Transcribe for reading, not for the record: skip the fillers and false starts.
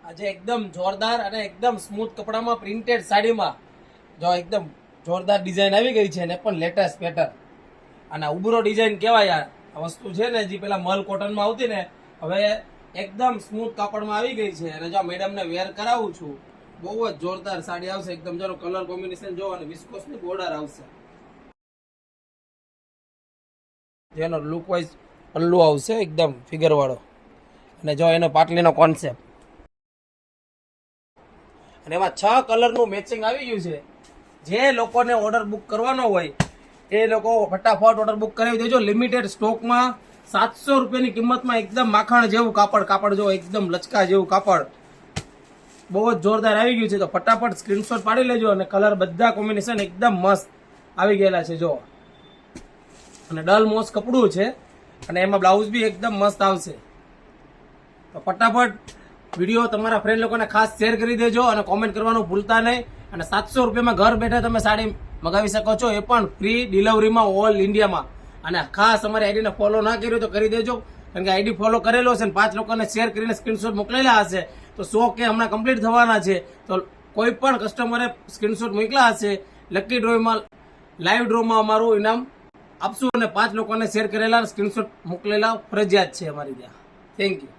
આજે એકદમ જોરદાર અને એકદમ સ્મૂથ કપડામાં પ્રિન્ટેડ સાડીમાં જો એકદમ જોરદાર ડિઝાઇન આવી ગઈ છે ને પણ લેટેસ્ટ પેટર્ન અને ઉબરો ડિઝાઇન કહેવાય. આ વસ્તુ છે ને જે પેલા મલ કોટનમાં આવતી ને હવે એકદમ સ્મૂથ કાપડમાં આવી ગઈ છે. અને જો મેડમને વેર કરાવું છું, બહુ જ જોરદાર સાડી આવશે. એકદમ જો કલર કોમ્બિનેશન જો અને વિસ્કોસની બોર્ડર આવશે. જેનો લુક વાઇઝ પલ્લુ આવશે એકદમ ફિગર વાળો અને જો એનો પાટલીનો કોન્સેપ્ટ અને એમાં 6 કલરનું મેચિંગ આવી ગયું છે. જે લોકોને ઓર્ડર બુક કરવાનો હોય એ લોકો ફટાફટ ઓર્ડર બુક કરાવી દેજો. લિમિટેડ સ્ટોકમાં 700 રૂપિયાની કિંમતમાં એકદમ માખણ જેવું કાપડ જો એકદમ લચકા જેવું કાપડ બહુ જ જોરદાર આવી ગયું છે. તો ફટાફટ સ્ક્રીનશોટ પાડી લેજો અને કલર બધા કોમ્બિનેશન એકદમ મસ્ત આવી ગયેલા છે જો. અને ડલ મોસ કપડું છે અને એમાં બ્લાઉઝ બી એકદમ મસ્ત આવશે. તો ફટાફટ વિડીયો તમારા ફ્રેન્ડ લોકોને ખાસ શેર કરી દેજો અને કોમેન્ટ કરવાનું ભૂલતા નહીં. અને 700 રૂપિયામાં ઘર બેઠા તમે સાડી મગાવી શકો છો, એ પણ ફ્રી ડિલિવરીમાં ઓલ ઇન્ડિયામાં. અને ખાસ અમારી આઈડીને ફોલો ના કર્યો તો કરી દેજો, કારણ કે આઈડી ફોલો કરેલો છે અને 5 લોકોને શેર કરીને સ્ક્રીનશોટ મોકલેલા હશે. તો 100 કે હમણાં કમ્પ્લીટ થવાના છે. તો કોઈ પણ કસ્ટમરે સ્ક્રીનશોટ મોકલા હશે, લકી ડ્રોમાં લાઈવ ડ્રોમાં અમારું ઇનામ આપશું. અને 5 લોકોને શેર કરેલા સ્ક્રીનશોટ મોકલેલા ફરજિયાત છે અમારી ત્યાં. Thank you.